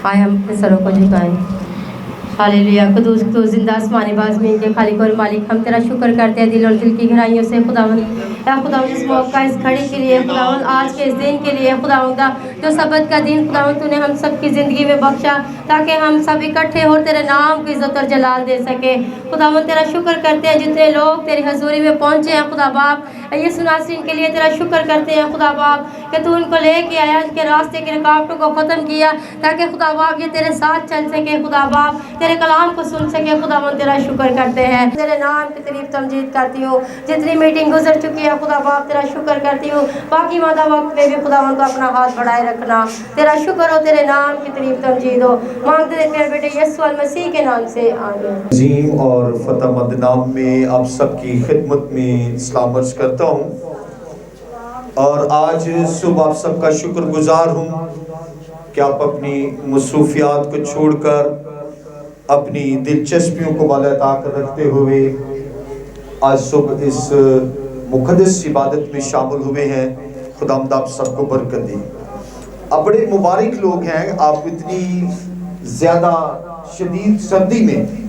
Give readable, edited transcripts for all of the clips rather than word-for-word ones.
आए हम अपने सरों को झुकाएं। हालेलुया। कुदूस कुदूस जिंदा आसमानी बाज़मीन के खालिक और मालिक, हम तेरा शुक्र करते हैं दिल और दिल की गहराइयों से खुदावंद। या खुदावंद इस मौका, इस घड़ी के लिए खुदावंद, आज के इस दिन के लिए खुदावंद, जो सबत का दिन खुदावंद तूने हम सब की ज़िंदगी में बख्शा, ताकि हम सब इकट्ठे हो तेरे नाम की इज्जत और जलाल दे सके। खुदावंद तेरा शुक्र करते हैं जितने लोग तेरी हजूरी में पहुँचे हैं खुदा बाप, ये सुनासिन के लिए तेरा शुक्र करते हैं खुदा बाप कि तू उनको लेके आया, उनके रास्ते की रुकावटों को ख़त्म किया, ताकि खुदा बाप ये तेरे साथ चल सके खुदा बाप, तेरे कलाम को सुन सके। खुदावंद तेरा शुक्र करते हैं, तेरे नाम की तारीफ तमजीद करती हूँ। जितनी मीटिंग गुजर चुकी है खुदा बाप तेरा शुक्र करती हूँ, बाकी मादा वक्त में भी खुदावंद को अपना हाथ बढ़ाए रखना। तेरा शुक्र हो, तेरे नाम की तारीफ तमजीद हो। मांगते हैं तेरे बेटे यीशु मसीह के नाम से, आमीन। अजीम और फतेहमंद नाम में आप सबकी खिदमत में सलाम अर्ज़ करता हूँ। और आज सुबह आप सबका शुक्रगुजार हूँ कि आप अपनी मसरूफियात को छोड़कर अपनी दिलचस्पियों को बालाताक रखते हुए आज सुबह इस मुक़द्दस इबादत में शामिल हुए हैं। खुदावंद आप सबको बरकत दे। आप बड़े मुबारक लोग हैं, आप इतनी ज़्यादा शदीद सर्दी में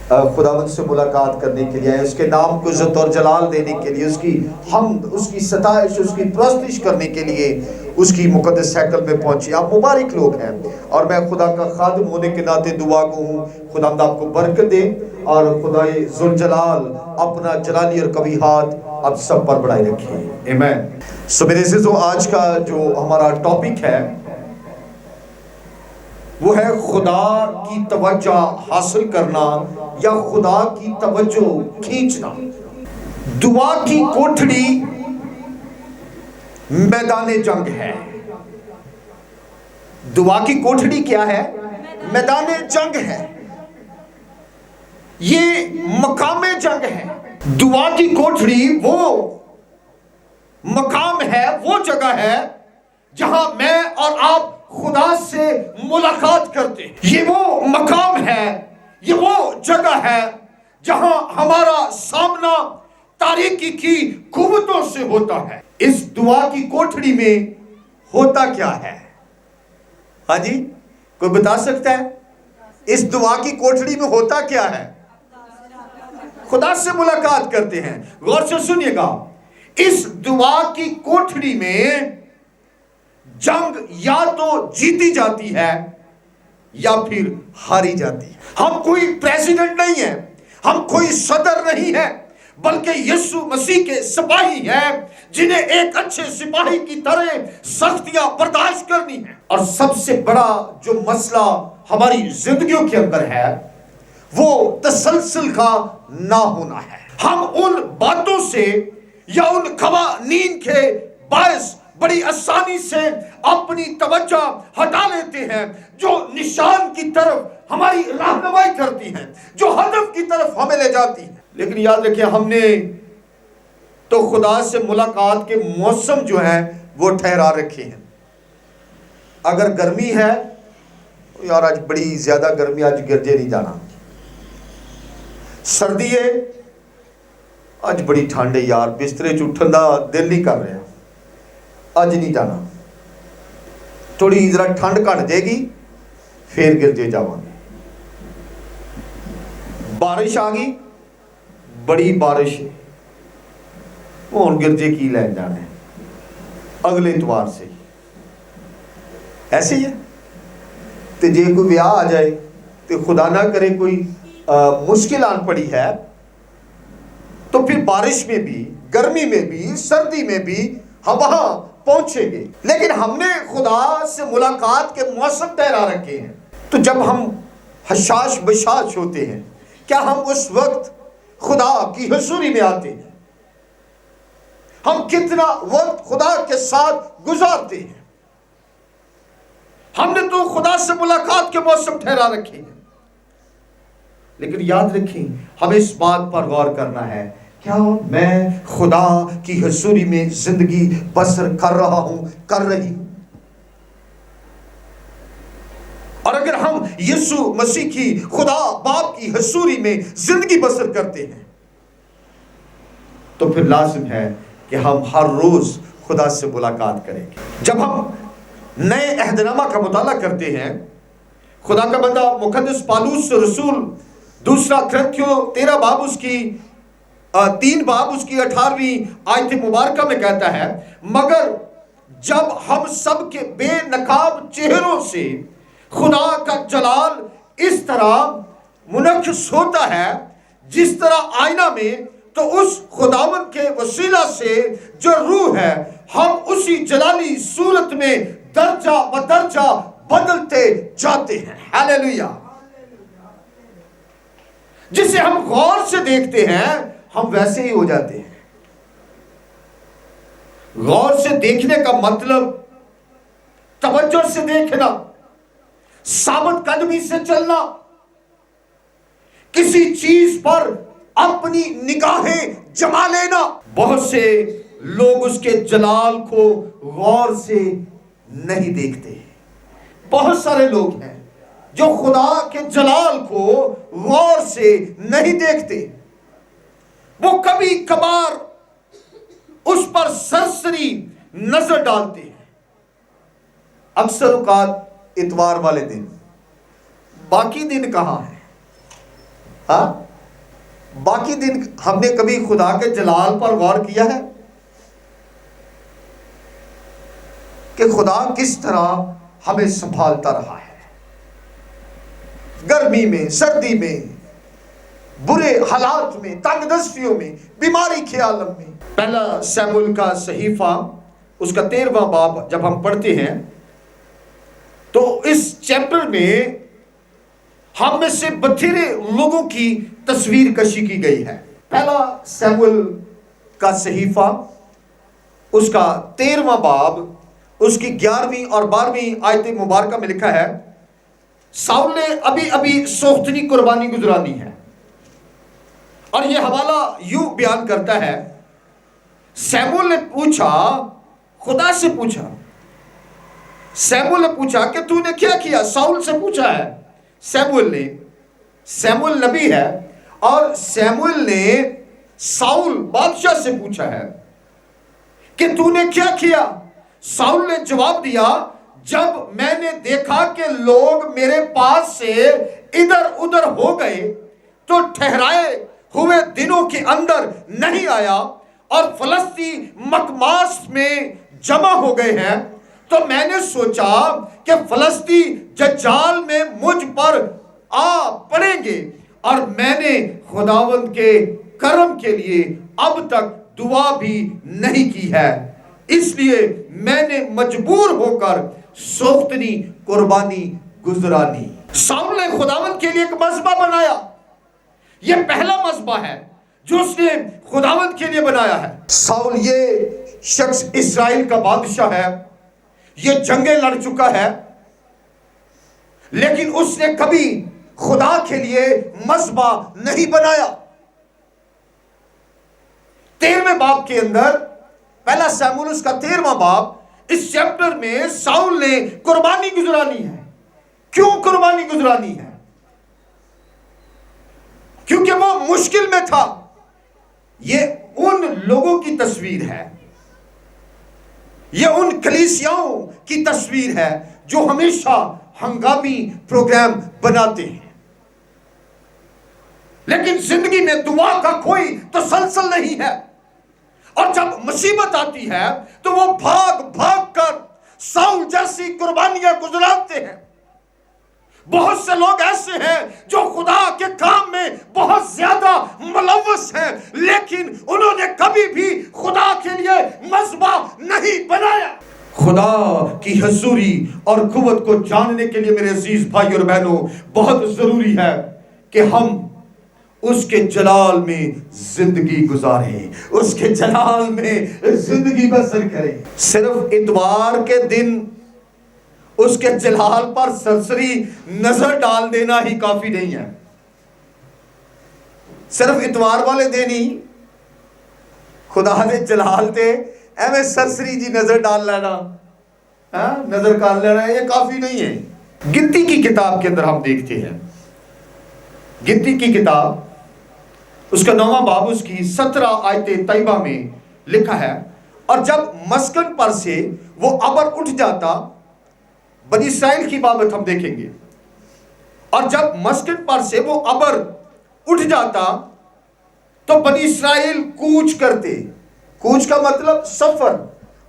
खुदावंद से मुलाकात करने के लिए आए, उसके नाम को इज़्ज़त और जलाल देने के लिए, उसकी हम्द, उसकी सताइश, उसकी प्रस्तुति करने के लिए उसकी मुक़द्दस हैकल में पहुंचे। आप मुबारक लोग हैं और मैं खुदा का खादिम होने के नाते दुआ को हूँ खुदावंद आपको बरकत दे और खुदाए ज़ुल जलाल अपना जलाली और कभी हाथ आप सब पर बढ़ाए रखे। आमीन। सो मेरे अज़ीज़ों, आज का जो हमारा टॉपिक है वो है खुदा की तवज्जो हासिल करना या खुदा की तवज्जो खींचना। दुआ की कोठड़ी मैदान जंग है। दुआ की कोठड़ी क्या है? मैदान जंग है। ये मकाम जंग है। दुआ की कोठड़ी वो मकाम है, वो जगह है जहां मैं और आप खुदा से मुलाकात करते हैं। ये वो मकाम है, ये वो जगह है जहां हमारा सामना तारीकी की कुव्वतों से होता है। इस दुआ की कोठड़ी में होता क्या है? हाँ जी, कोई बता सकता है? इस दुआ की कोठड़ी में होता क्या है? खुदा से मुलाकात करते हैं। गौर से सुनिएगा, इस दुआ की कोठड़ी में जंग या तो जीती जाती है या फिर हारी जाती है। हम कोई प्रेसिडेंट नहीं है, हम कोई सदर नहीं है, बल्कि यीशु मसीह के सिपाही हैं जिन्हें एक अच्छे सिपाही की तरह सख्तियां बर्दाश्त करनी है। और सबसे बड़ा जो मसला हमारी जिंदगियों के अंदर है वो तसलसल का ना होना है। हम उन बातों से या उन क़वानीन के बायस बड़ी आसानी से अपनी तवज्जो हटा लेते हैं जो निशान की तरफ हमारी रहनुमाई करती हैं, जो हदफ की तरफ हमें ले जाती है। लेकिन याद रखिए, हमने तो खुदा से मुलाकात के मौसम जो हैं वो ठहरा रखे हैं। अगर गर्मी है तो यार आज बड़ी ज्यादा गर्मी, आज गिरजे नहीं जाना। सर्दी है, आज बड़ी ठंड है यार, बिस्तरे च उठन का दिल नहीं कर रहा, आज नहीं जाना। थोड़ी जरा ठंड घट जाएगी फिर गिरजे जावांगे। बारिश आ गई, बड़ी बारिश है, हुण गिरजे की लैन जाना है, अगले इतवार से। ऐसे ही है। तो जे कोई ब्याह आ जाए तो खुदा ना करे कोई मुश्किल आन पड़ी है तो फिर बारिश में भी, गर्मी में भी, सर्दी में भी हम वहां पहुंचेंगे। लेकिन हमने खुदा से मुलाकात के मौसम ठहरा रखे हैं। तो जब हम हशाश बशाश होते हैं, क्या हम उस वक्त खुदा की हुजूरी में आते हैं? हम कितना वक्त खुदा के साथ गुजारते हैं? हमने तो खुदा से मुलाकात के मौसम ठहरा रखे हैं। लेकिन याद रखें, हमें इस बात पर गौर करना है, क्या मैं खुदा की हुजूरी में जिंदगी बसर कर रहा हूं, कर रही हूं? और अगर हम यीशु मसीह की, खुदा बाप की हुजूरी में जिंदगी बसर करते हैं तो फिर लाजिम है कि हम हर रोज खुदा से मुलाकात करेंगे। जब हम नए अहदनामा का मुताला करते हैं, खुदा का बंदा मुकद्दस पालूस रसूल दूसरा ग्रंथियों 13 बाब उसकी 3 बाब उसकी 18वीं आयत मुबारका में कहता है, मगर जब हम सब के बेनकाब चेहरों से खुदा का जलाल इस तरह मुनक्किस होता है जिस तरह आईना में, तो उस खुदावन के वसीला से जो रूह है, हम उसी जलाली सूरत में दर्जा बदर्जा बदलते जाते हैं। हालेलुया। जिसे हम गौर से देखते हैं हम वैसे ही हो जाते हैं। गौर से देखने का मतलब तवज्जो से देखना, साबित कदमी से चलना, किसी चीज पर अपनी निगाहें जमा लेना। बहुत से लोग उसके जलाल को गौर से नहीं देखते। बहुत सारे लोग हैं जो खुदा के जलाल को गौर से नहीं देखते। वो कभी कभार उस पर सरसरी नजर डालते हैं। अक्सर औकात इतवार वाले दिन, बाकी दिन कहां है? हाँ, बाकी दिन हमने कभी खुदा के जलाल पर गौर किया है कि खुदा किस तरह हमें संभालता रहा है, गर्मी में, सर्दी में, बुरे हालात में, तंगदस्तियों में, बीमारी के आलम में। पहला शमूएल का सहीफा उसका 13वां बाब जब हम पढ़ते हैं तो इस चैप्टर में हम में से बथेरे लोगों की तस्वीर कशी की गई है। पहला शमूएल का सहीफा उसका 13वां बाब उसकी 11वीं और 12वीं आयत मुबारका में लिखा है, साउल ने अभी अभी सोख्तनी कुर्बानी गुजरानी है। और यह हवाला यूं बयान करता है, शमूएल ने पूछा, खुदा से पूछा, शमूएल ने पूछा कि तूने क्या किया? साउल से पूछा है शमूएल ने। शमूएल नबी है और शमूएल ने साउल बादशाह से पूछा है कि तूने क्या किया? साउल ने जवाब दिया, जब मैंने देखा कि लोग मेरे पास से इधर उधर हो गए तो ठहराए हुए दिनों के अंदर नहीं आया और फलस्ती मकमास में जमा हो गए हैं, तो मैंने सोचा कि फलस्ती जज्जाल में मुझ पर आ पड़ेंगे और मैंने खुदावंद के करम के लिए अब तक दुआ भी नहीं की है, इसलिए मैंने मजबूर होकर सोख्तनी कुर्बानी गुजरानी। साउल ने खुदावंद के लिए एक मज़बा बनाया। यह पहला मज़बा है जो उसने खुदावंद के लिए बनाया है। साउल ये शख्स इस्राएल का बादशाह है, ये जंगें लड़ चुका है, लेकिन उसने कभी खुदा के लिए मज़बा नहीं बनाया। 13वें बाब के अंदर, पहला शमूएल उसका 13वां बाब, इस चैप्टर में साउल ने कुर्बानी गुजरानी है। क्यों कुर्बानी गुजरानी है? क्योंकि वो मुश्किल में था। ये उन लोगों की तस्वीर है, ये उन कलीसियाओं की तस्वीर है जो हमेशा हंगामी प्रोग्राम बनाते हैं, लेकिन जिंदगी में दुआ का कोई तसलसल नहीं है। और जब मुसीबत आती है तो वो भाग भाग कर साउल जैसी कुर्बानियां गुजराते हैं। बहुत से लोग ऐसे हैं जो खुदा के काम में बहुत ज्यादा मुलव्वस हैं, लेकिन उन्होंने कभी भी खुदा के लिए मज़बा नहीं बनाया। खुदा की हजूरी और कुव्वत को जानने के लिए मेरे अजीज भाई और बहनों, बहुत जरूरी है कि हम उसके जलाल में जिंदगी गुजारें, उसके जलाल में जिंदगी बसर करें। सिर्फ इतवार के दिन उसके जलाल पर सरसरी नजर डाल देना ही काफी नहीं है। सिर्फ इतवार वाले दिन ही खुदा ने जलाल ते एवं सरसरी जी नजर डाल लेना, नजर डाल लेना, ये काफी नहीं है। गिनती की किताब के अंदर हम देखते हैं, गिनती की किताब उसका 9वां बाब उसकी 17 आयते तैयबा में लिखा है, और जब मस्कन पर से वो अबर उठ जाता बनी इस्राइल की बाबत हम देखेंगे। और जब मस्कट पर से वो अबर उठ जाता तो बनी इस्राइल कूच करते। कूच का मतलब सफर,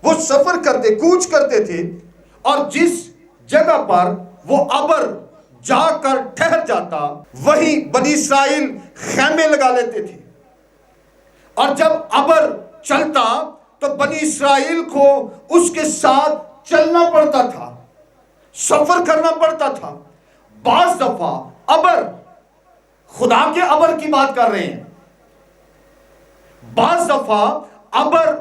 वो सफर करते, कूच करते थे। और जिस जगह पर वो अबर जाकर ठहर जाता वहीं बनी इस्राइल खैमे लगा लेते थे। और जब अबर चलता तो बनी इस्राइल को उसके साथ चलना पड़ता था, सफर करना पड़ता था। बाज दफा अबर, खुदा के अबर की बात कर रहे हैं, बाज दफा अबर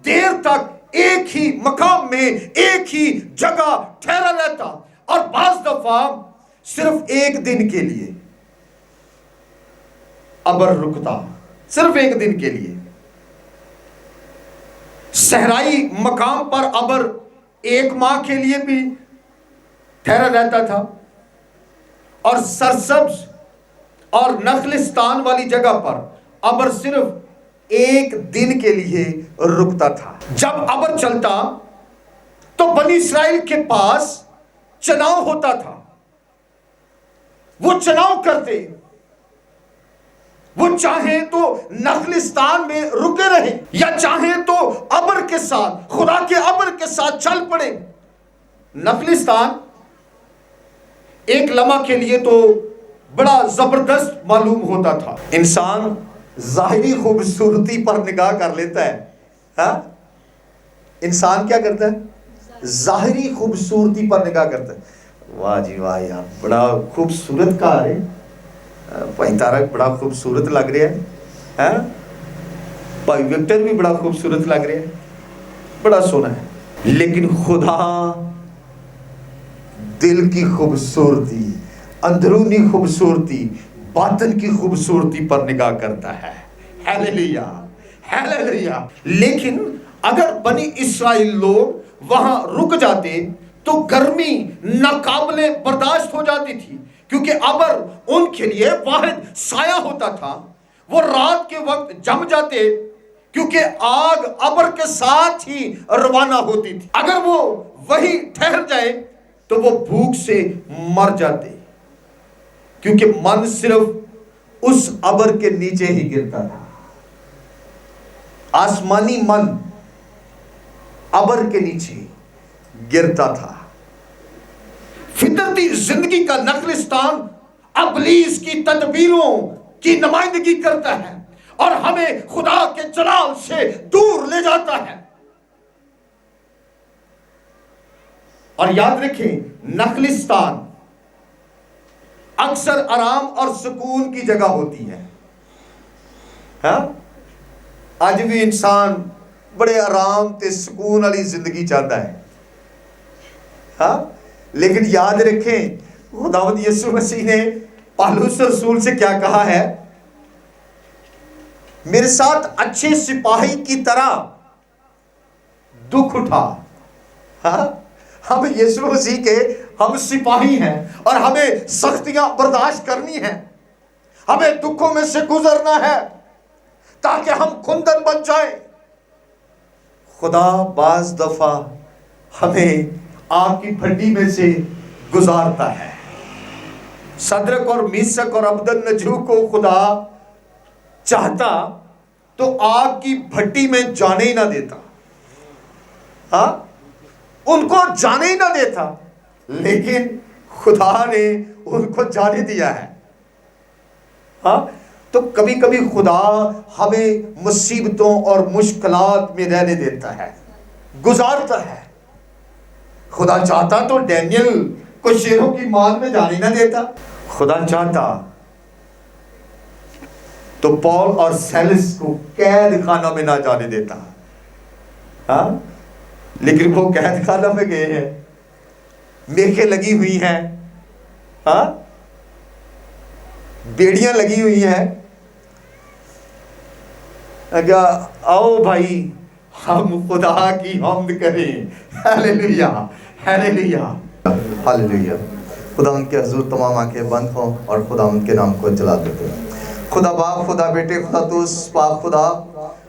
देर तक एक ही मकाम में, एक ही जगह ठहरा रहता। और बाज दफा सिर्फ एक दिन के लिए अबर रुकता, सिर्फ एक दिन के लिए। सहराई मकाम पर अबर एक माह के लिए भी ठहरा रहता था। और सरसब्ज और नखलिस्तान वाली जगह पर अबर सिर्फ एक दिन के लिए रुकता था। जब अबर चलता तो बनी इस्राइल के पास चुनाव होता था। वो चुनाव करते, वो चाहे तो नखलिस्तान में रुके रहे या चाहे तो अबर के साथ, खुदा के अबर के साथ चल पड़े। नखलिस्तान एक लम्हा के लिए तो बड़ा जबरदस्त मालूम होता था। इंसान जाहिरी खूबसूरती पर निगाह कर लेता है, हाँ? इंसान क्या करता है? जाहिरी खूबसूरती पर निगाह करता है। वाह जी वाह यार, बड़ा खूबसूरत कार है, भाई तारक बड़ा खूबसूरत लग रहा है, भाई विक्टर भी बड़ा खूबसूरत लग रहा है, बड़ा सोना है। लेकिन खुदा दिल की खूबसूरती, अंदरूनी खूबसूरती, बातन की खूबसूरती पर निगाह करता है। Hallelujah, hallelujah. लेकिन अगर बनी इस्राइल लोग वहां रुक जाते तो गर्मी नाकाबिले बर्दाश्त हो जाती थी, क्योंकि अबर उनके लिए वाहिद साया होता था। वो रात के वक्त जम जाते क्योंकि आग अबर के साथ ही रवाना होती थी। अगर वो वहीं ठहर जाए तो वो भूख से मर जाते, क्योंकि मन सिर्फ उस अबर के नीचे ही गिरता था। आसमानी मन अबर के नीचे गिरता था। फितरती जिंदगी का नखलिस्तान अबलीस की तदबीरों की नुमाइंदगी करता है और हमें खुदा के जलाल से दूर ले जाता है। और याद रखें, नखलिस्तान अक्सर आराम और सुकून की जगह होती है। हाँ? आज भी इंसान बड़े आराम ते सुकून वाली जिंदगी चाहता है, हाँ? लेकिन याद रखें, खुदावंद यीशु मसीह ने पौलुस रसूल से क्या कहा है? मेरे साथ अच्छे सिपाही की तरह दुख उठा। हाँ? हम यीशु मसीह के हम सिपाही हैं और हमें सख्तियां बर्दाश्त करनी है, हमें दुखों में से गुजरना है ताकि हम कुंदन बन जाए। खुदा बाज दफा हमें आग की भट्टी में से गुजारता है। सदरक और मीसक और अब्दुन्नजू को खुदा चाहता तो आग की भट्टी में जाने ही ना देता, हाँ? उनको जाने ही ना देता, लेकिन खुदा ने उनको जाने दिया है, हाँ? तो कभी कभी खुदा हमें मुसीबतों और मुश्किलात में रहने देता है, गुजारता है। खुदा चाहता तो डैनियल को शेरों की मार में जाने ना देता, खुदा चाहता तो पौल और सैलिस को कैद खाना में ना जाने देता, हाँ? लेकिन वो कैद खाना में गए हैं, मेखें लगी हुई हैं, हाँ? बेड़ियां लगी हुई हैं। अगर आओ भाई हम खुदा की हम्द करें। Hallelujah, hallelujah, hallelujah. खुदावंद के हुजूर तमाम आंखें बंद हों और खुदावंद के नाम को जला देते हैं। खुदा बाप, खुदा बेटे, खुदा तू पाक खुदा,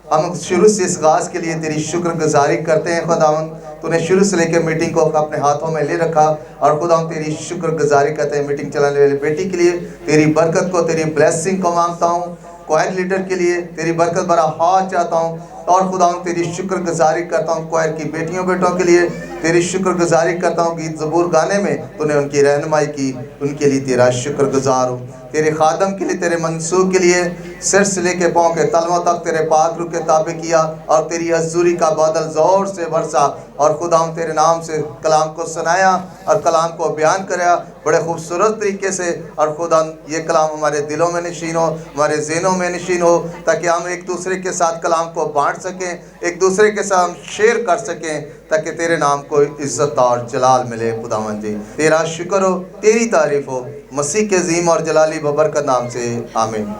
हम शुरू से इस गाज के लिए तेरी शुक्रगुजारी करते हैं खुदावन। तूने शुरू से लेकर मीटिंग को अपने हाथों में ले रखा और खुदा तेरी शुक्रगुजारी करते हैं मीटिंग चलाने वाली बेटी के लिए, तेरी बरकत को, तेरी ब्लेसिंग को मांगता हूँ। क्वायर लीडर के लिए तेरी बरकत भरा हाथ चाहता हूँ और खुदा तेरी शुक्रगुजारी करता हूँ। क्वायर की बेटियों बेटों के लिए तेरी शुक्रगुजारी करता हूँ। गीत ज़बूर गाने में तूने उनकी रहनुमाई की, उनके लिए तेरा शुक्रगुजार हूँ। तेरे खादम के लिए, तेरे मंसूब के लिए सिर से लेके पाँव के तलवों तक तेरे पाक रूह के ताबे किया और तेरी हजूरी का बादल ज़ोर से बरसा और खुदा तेरे नाम से कलाम को सुनाया और कलाम को बयान कराया बड़े खूबसूरत तरीके से। और खुदा ये कलाम हमारे दिलों में नशीन हो, हमारे ज़हनों में नशीन हो, ताकि हम एक दूसरे के साथ कलाम को बांट सकें, एक दूसरे के साथ हम शेयर कर सकें, ताकि तेरे नाम को इज़्ज़त और जलाल मिले। खुदावंद जी तेरा शुक्र हो, तेरी तारीफ़ हो, मसीह के अज़ीम और जलाली बबरकत नाम से आमीन।